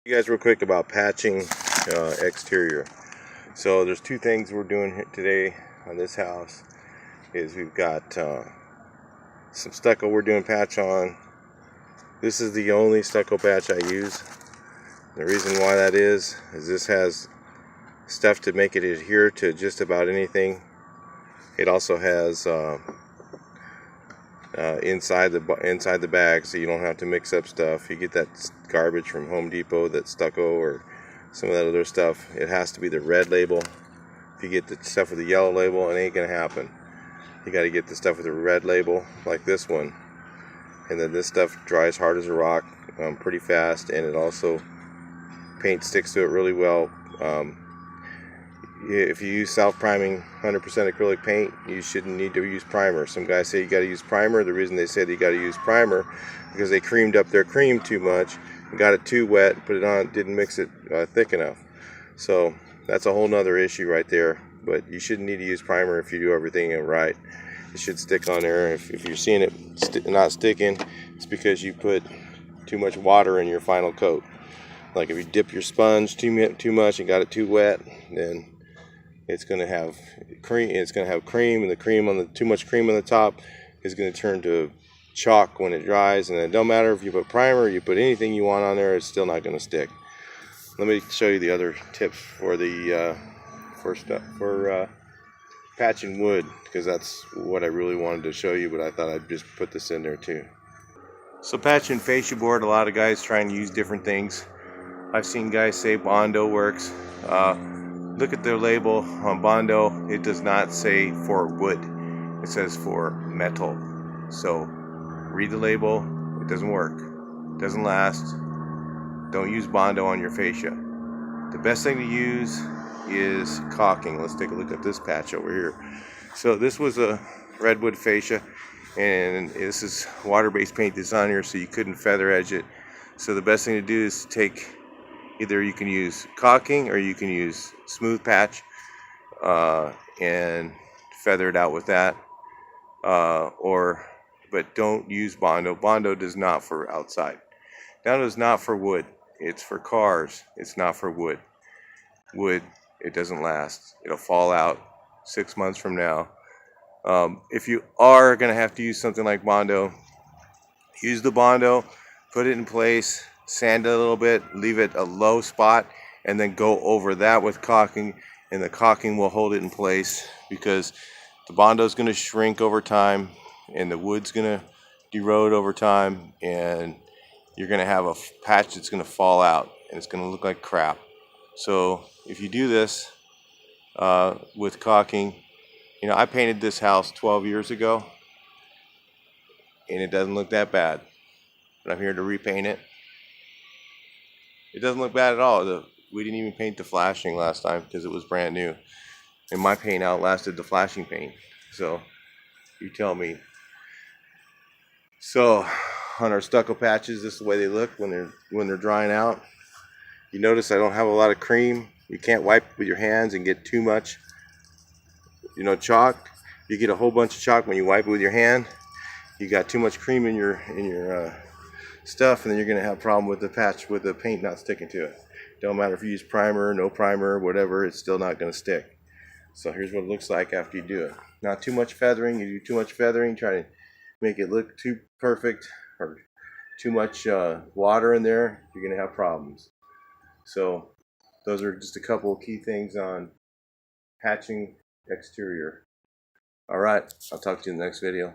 You guys real quick about patching exterior. So there's two things we're doing here today on this house. Is we've got some stucco we're doing patch on. This is the only stucco patch I use. The reason why that is this has stuff to make it adhere to just about anything. It also has inside the bag, so you don't have to mix up stuff. You get that garbage from Home Depot, that stucco or some of that other stuff. It has to be the red label. If you get the stuff with the yellow label, it ain't gonna happen. You got to get the stuff with the red label, like this one. And then this stuff dries hard as a rock, pretty fast, and it also paint sticks to it really well. If you use self-priming 100% acrylic paint, you shouldn't need to use primer. Some guys say you got to use primer. The reason they said you got to use primer because they creamed up their cream too much, got it too wet, put it on, didn't mix it thick enough. So that's a whole nother issue right there. But you shouldn't need to use primer if you do everything right. It should stick on there. If you're seeing it not sticking, it's because you put too much water in your final coat. Like if you dip your sponge too much and got it too wet, then it's going to have cream. It's going to have cream, and the cream on the too much cream on the top is going to turn to chalk when it dries. And it don't matter if you put primer, you put anything you want on there, it's still not going to stick. Let me show you the other tips for the for patching wood, because that's what I really wanted to show you, but I thought I'd just put this in there too. So patching fascia board, a lot of guys try and use different things. I've seen guys say Bondo works. Look at the label on Bondo. It does not say for wood. It says for metal. So read the label. It doesn't work. It doesn't last. Don't use Bondo on your fascia. The best thing to use is caulking. Let's take a look at this patch over here. So this was a redwood fascia, and this is water-based paint that's on here, so you couldn't feather edge it. So the best thing to do is take, either you can use caulking or you can use smooth patch and feather it out with that, but don't use Bondo. Bondo does not for outside. Bondo is not for wood. It's for cars. It's not for wood. Wood, it doesn't last. It'll fall out 6 months from now. If you are going to have to use something like Bondo, use the Bondo, put it in place, sand it a little bit, leave it a low spot, and then go over that with caulking, and the caulking will hold it in place, because the Bondo is going to shrink over time, and the wood's going to erode over time, and you're going to have a patch that's going to fall out, and it's going to look like crap. So if you do this with caulking, I painted this house 12 years ago, and it doesn't look that bad. But I'm here to repaint it. It doesn't look bad at all. We didn't even paint the flashing last time because it was brand new, and my paint outlasted the flashing paint. So you tell me. So on our stucco patches, this is the way they look when they're drying out. You notice I don't have a lot of cream. You can't wipe with your hands and get too much, chalk. You get a whole bunch of chalk when you wipe it with your hand. You got too much cream in your stuff, and then you're going to have a problem with the patch, with the paint not sticking to it. Don't matter if you use primer, no primer, whatever, it's still not going to stick. So here's what it looks like after you do it. Not too much feathering. You do too much feathering, try to make it look too perfect, or too much water in there, you're going to have problems. So those are just a couple of key things on patching exterior. All right, I'll talk to you in the next video.